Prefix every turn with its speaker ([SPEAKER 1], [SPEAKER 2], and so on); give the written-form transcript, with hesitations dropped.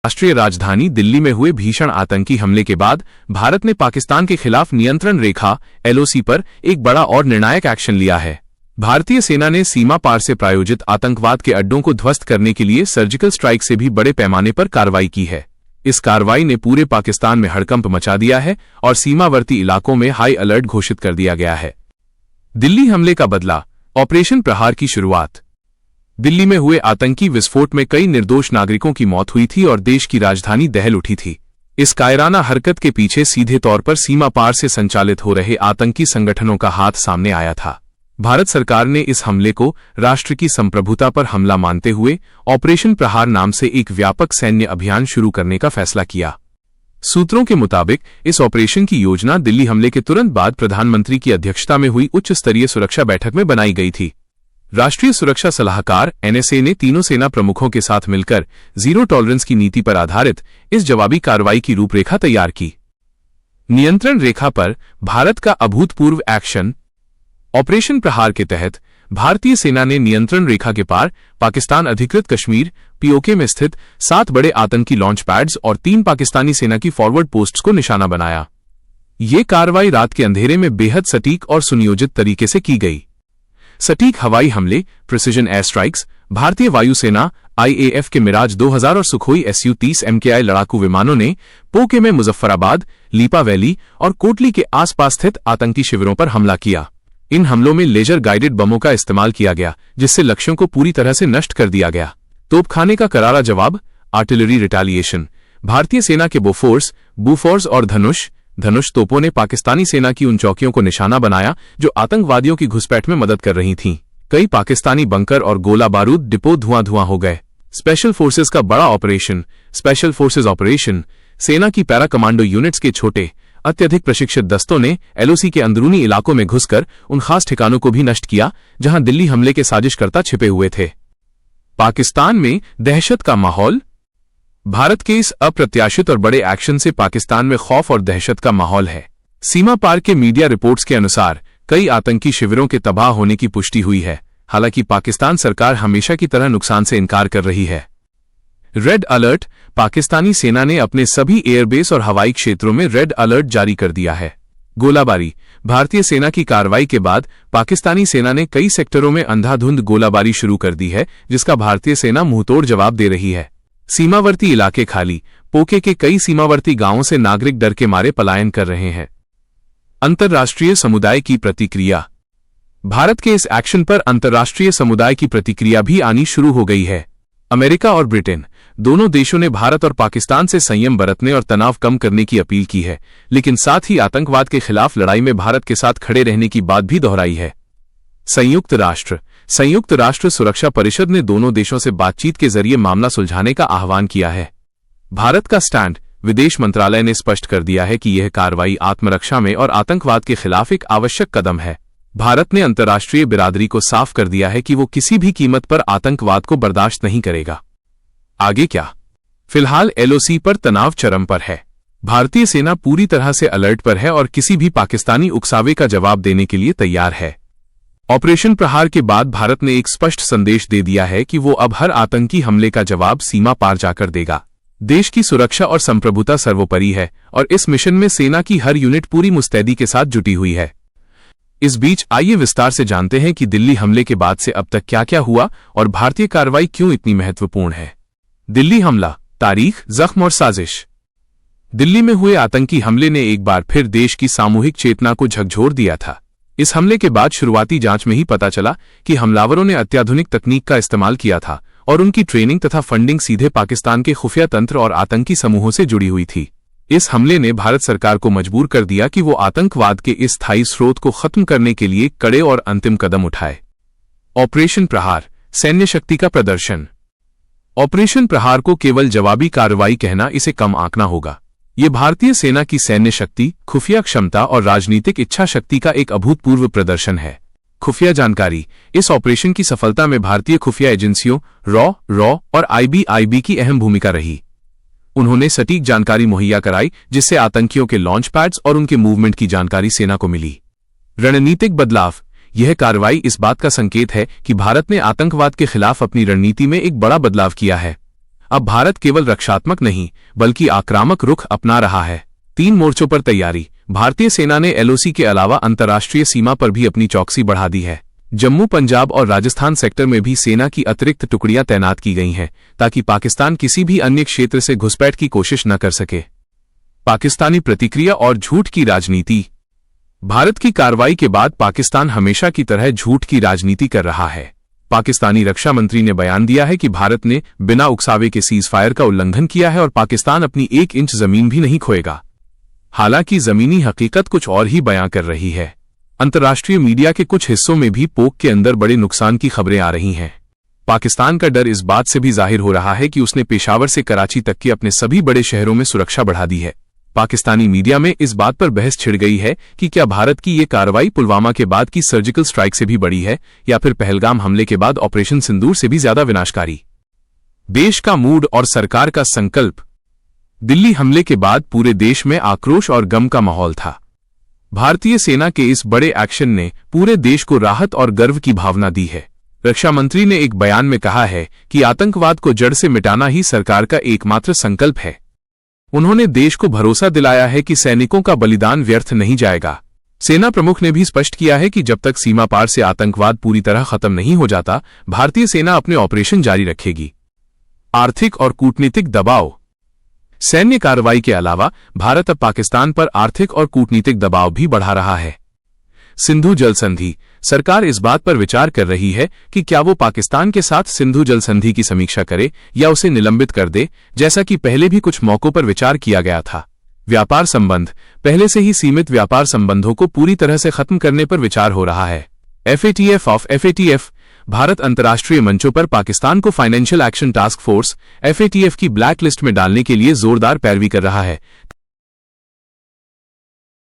[SPEAKER 1] राष्ट्रीय राजधानी दिल्ली में हुए भीषण आतंकी हमले के बाद भारत ने पाकिस्तान के खिलाफ नियंत्रण रेखा एलओसी पर एक बड़ा और निर्णायक एक्शन लिया है। भारतीय सेना ने सीमा पार से प्रायोजित आतंकवाद के अड्डों को ध्वस्त करने के लिए सर्जिकल स्ट्राइक से भी बड़े पैमाने पर कार्रवाई की है। इस कार्रवाई ने पूरे पाकिस्तान में हड़कंप मचा दिया है और सीमावर्ती इलाकों में हाई अलर्ट घोषित कर दिया गया है। दिल्ली हमले का बदला, ऑपरेशन प्रहार की शुरुआत। दिल्ली में हुए आतंकी विस्फोट में कई निर्दोष नागरिकों की मौत हुई थी और देश की राजधानी दहल उठी थी। इस कायराना हरकत के पीछे सीधे तौर पर सीमा पार से संचालित हो रहे आतंकी संगठनों का हाथ सामने आया था। भारत सरकार ने इस हमले को राष्ट्र की संप्रभुता पर हमला मानते हुए ऑपरेशन प्रहार नाम से एक व्यापक सैन्य अभियान शुरू करने का फैसला किया। सूत्रों के मुताबिक इस ऑपरेशन की योजना दिल्ली हमले के तुरंत बाद प्रधानमंत्री की अध्यक्षता में हुई उच्च स्तरीय सुरक्षा बैठक में बनाई गई थी। राष्ट्रीय सुरक्षा सलाहकार एनएसए ने तीनों सेना प्रमुखों के साथ मिलकर जीरो टॉलरेंस की नीति पर आधारित इस जवाबी कार्रवाई की रूपरेखा तैयार की। नियंत्रण रेखा पर भारत का अभूतपूर्व एक्शन। ऑपरेशन प्रहार के तहत भारतीय सेना ने नियंत्रण रेखा के पार पाकिस्तान अधिकृत कश्मीर पीओके में स्थित 7 बड़े आतंकी लॉन्च पैड्स और 3 पाकिस्तानी सेना की फॉरवर्ड पोस्ट्स को निशाना बनाया। ये कार्रवाई रात के अंधेरे में बेहद सटीक और सुनियोजित तरीके से की गई। सटीक हवाई हमले, प्रिसिजन एयर स्ट्राइक्स। भारतीय वायुसेना आईएएफ के मिराज 2000 और सुखोई SU-30 MKI लड़ाकू विमानों ने पोके में मुजफ्फराबाद, लीपा वैली और कोटली के आसपास स्थित आतंकी शिविरों पर हमला किया। इन हमलों में लेजर गाइडेड बमों का इस्तेमाल किया गया, जिससे लक्ष्यों को पूरी तरह से नष्ट कर दिया गया। तोपखाने का करारा जवाब, आर्टिलरी रिटेलिएशन। भारतीय सेना के बोफोर्स और धनुष तोपों ने पाकिस्तानी सेना की उन चौकियों को निशाना बनाया जो आतंकवादियों की घुसपैठ में मदद कर रही थीं। कई पाकिस्तानी बंकर और गोला बारूद डिपो धुआं हो गए। स्पेशल फोर्सेज का बड़ा ऑपरेशन। स्पेशल फोर्सेज ऑपरेशन सेना की पैरा कमांडो यूनिट्स के छोटे अत्यधिक प्रशिक्षित दस्तों ने एलओसी के अंदरूनी इलाकों में घुसकर उन खास ठिकानों को भी नष्ट किया जहां दिल्ली हमले के साजिशकर्ता छिपे हुए थे। पाकिस्तान में दहशत का माहौल। भारत के इस अप्रत्याशित और बड़े एक्शन से पाकिस्तान में खौफ और दहशत का माहौल है। सीमा पार के मीडिया रिपोर्ट्स के अनुसार कई आतंकी शिविरों के तबाह होने की पुष्टि हुई है। हालांकि पाकिस्तान सरकार हमेशा की तरह नुकसान से इनकार कर रही है। Red alert. पाकिस्तानी सेना ने अपने सभी एयरबेस और हवाई क्षेत्रों में रेड अलर्ट जारी कर दिया है। गोलाबारी। भारतीय सेना की कार्रवाई के बाद पाकिस्तानी सेना ने कई सेक्टरों में अंधाधुंध गोलाबारी शुरू कर दी है, जिसका भारतीय सेना मुंहतोड़ जवाब दे रही है। सीमावर्ती इलाके खाली। पोके के कई सीमावर्ती गांवों से नागरिक डर के मारे पलायन कर रहे हैं। अंतर्राष्ट्रीय समुदाय की प्रतिक्रिया। भारत के इस एक्शन पर अंतर्राष्ट्रीय समुदाय की प्रतिक्रिया भी आनी शुरू हो गई है। अमेरिका और ब्रिटेन दोनों देशों ने भारत और पाकिस्तान से संयम बरतने और तनाव कम करने की अपील की है, लेकिन साथ ही आतंकवाद के खिलाफ लड़ाई में भारत के साथ खड़े रहने की बात भी दोहराई है। संयुक्त राष्ट्र सुरक्षा परिषद ने दोनों देशों से बातचीत के जरिए मामला सुलझाने का आह्वान किया है। भारत का स्टैंड। विदेश मंत्रालय ने स्पष्ट कर दिया है कि यह कार्रवाई आत्मरक्षा में और आतंकवाद के खिलाफ एक आवश्यक कदम है। भारत ने अंतर्राष्ट्रीय बिरादरी को साफ कर दिया है कि वो किसी भी कीमत पर आतंकवाद को बर्दाश्त नहीं करेगा। आगे क्या? फिलहाल एलओसी पर तनाव चरम पर है। भारतीय सेना पूरी तरह से अलर्ट पर है और किसी भी पाकिस्तानी उकसावे का जवाब देने के लिए तैयार है। ऑपरेशन प्रहार के बाद भारत ने एक स्पष्ट संदेश दे दिया है कि वो अब हर आतंकी हमले का जवाब सीमा पार जाकर देगा। देश की सुरक्षा और संप्रभुता सर्वोपरि है और इस मिशन में सेना की हर यूनिट पूरी मुस्तैदी के साथ जुटी हुई है। इस बीच आइए विस्तार से जानते हैं कि दिल्ली हमले के बाद से अब तक क्या क्या हुआ और भारतीय कार्रवाई क्यों इतनी महत्वपूर्ण है। दिल्ली हमला, तारीख, जख्म और साजिश। दिल्ली में हुए आतंकी हमले ने एक बार फिर देश की सामूहिक चेतना को झकझोर दिया था। इस हमले के बाद शुरुआती जांच में ही पता चला कि हमलावरों ने अत्याधुनिक तकनीक का इस्तेमाल किया था और उनकी ट्रेनिंग तथा फंडिंग सीधे पाकिस्तान के खुफिया तंत्र और आतंकी समूहों से जुड़ी हुई थी। इस हमले ने भारत सरकार को मजबूर कर दिया कि वो आतंकवाद के इस स्थायी स्रोत को खत्म करने के लिए कड़े और अंतिम कदम उठाए। ऑपरेशन प्रहार, सैन्य शक्ति का प्रदर्शन। ऑपरेशन प्रहार को केवल जवाबी कार्रवाई कहना इसे कम आंकना होगा। ये भारतीय सेना की सैन्य शक्ति, खुफिया क्षमता और राजनीतिक इच्छा शक्ति का एक अभूतपूर्व प्रदर्शन है। खुफिया जानकारी। इस ऑपरेशन की सफलता में भारतीय खुफिया एजेंसियों रॉ और आईबी की अहम भूमिका रही। उन्होंने सटीक जानकारी मुहैया कराई, जिससे आतंकियों के लॉन्च पैड्स और उनके मूवमेंट की जानकारी सेना को मिली। रणनीतिक बदलाव। यह कार्रवाई इस बात का संकेत है कि भारत ने आतंकवाद के खिलाफ अपनी रणनीति में एक बड़ा बदलाव किया है। अब भारत केवल रक्षात्मक नहीं बल्कि आक्रामक रुख अपना रहा है। 3 मोर्चों पर तैयारी। भारतीय सेना ने एलओसी के अलावा अंतर्राष्ट्रीय सीमा पर भी अपनी चौकसी बढ़ा दी है। जम्मू, पंजाब और राजस्थान सेक्टर में भी सेना की अतिरिक्त टुकड़ियां तैनात की गई हैं ताकि पाकिस्तान किसी भी अन्य क्षेत्र से घुसपैठ की कोशिश न कर सके। पाकिस्तानी प्रतिक्रिया और झूठ की राजनीति। भारत की कार्रवाई के बाद पाकिस्तान हमेशा की तरह झूठ की राजनीति कर रहा है। पाकिस्तानी रक्षा मंत्री ने बयान दिया है कि भारत ने बिना उकसावे के सीज फायर का उल्लंघन किया है और पाकिस्तान अपनी 1 इंच जमीन भी नहीं खोएगा। हालांकि जमीनी हकीकत कुछ और ही बयां कर रही है। अंतर्राष्ट्रीय मीडिया के कुछ हिस्सों में भी पोक के अंदर बड़े नुकसान की खबरें आ रही हैं। पाकिस्तान का डर इस बात से भी जाहिर हो रहा है कि उसने पेशावर से कराची तक के अपने सभी बड़े शहरों में सुरक्षा बढ़ा दी है। पाकिस्तानी मीडिया में इस बात पर बहस छिड़ गई है कि क्या भारत की ये कार्रवाई पुलवामा के बाद की सर्जिकल स्ट्राइक से भी बड़ी है या फिर पहलगाम हमले के बाद ऑपरेशन सिंदूर से भी ज्यादा विनाशकारी। देश का मूड और सरकार का संकल्प। दिल्ली हमले के बाद पूरे देश में आक्रोश और गम का माहौल था। भारतीय सेना के इस बड़े एक्शन ने पूरे देश को राहत और गर्व की भावना दी है। रक्षा मंत्री ने एक बयान में कहा है कि आतंकवाद को जड़ से मिटाना ही सरकार का एकमात्र संकल्प है। उन्होंने देश को भरोसा दिलाया है कि सैनिकों का बलिदान व्यर्थ नहीं जाएगा। सेना प्रमुख ने भी स्पष्ट किया है कि जब तक सीमा पार से आतंकवाद पूरी तरह खत्म नहीं हो जाता, भारतीय सेना अपने ऑपरेशन जारी रखेगी। आर्थिक और कूटनीतिक दबाव। सैन्य कार्रवाई के अलावा भारत अब पाकिस्तान पर आर्थिक और कूटनीतिक दबाव भी बढ़ा रहा है। सिंधु जल संधि। सरकार इस बात पर विचार कर रही है कि क्या वो पाकिस्तान के साथ सिंधु जल संधि की समीक्षा करे या उसे निलंबित कर दे, जैसा कि पहले भी कुछ मौकों पर विचार किया गया था। व्यापार संबंध। पहले से ही सीमित व्यापार संबंधों को पूरी तरह से खत्म करने पर विचार हो रहा है। FATF। भारत अंतर्राष्ट्रीय मंचों पर पाकिस्तान को financial action task force FATF की ब्लैक लिस्ट में डालने के लिए जोरदार पैरवी कर रहा है,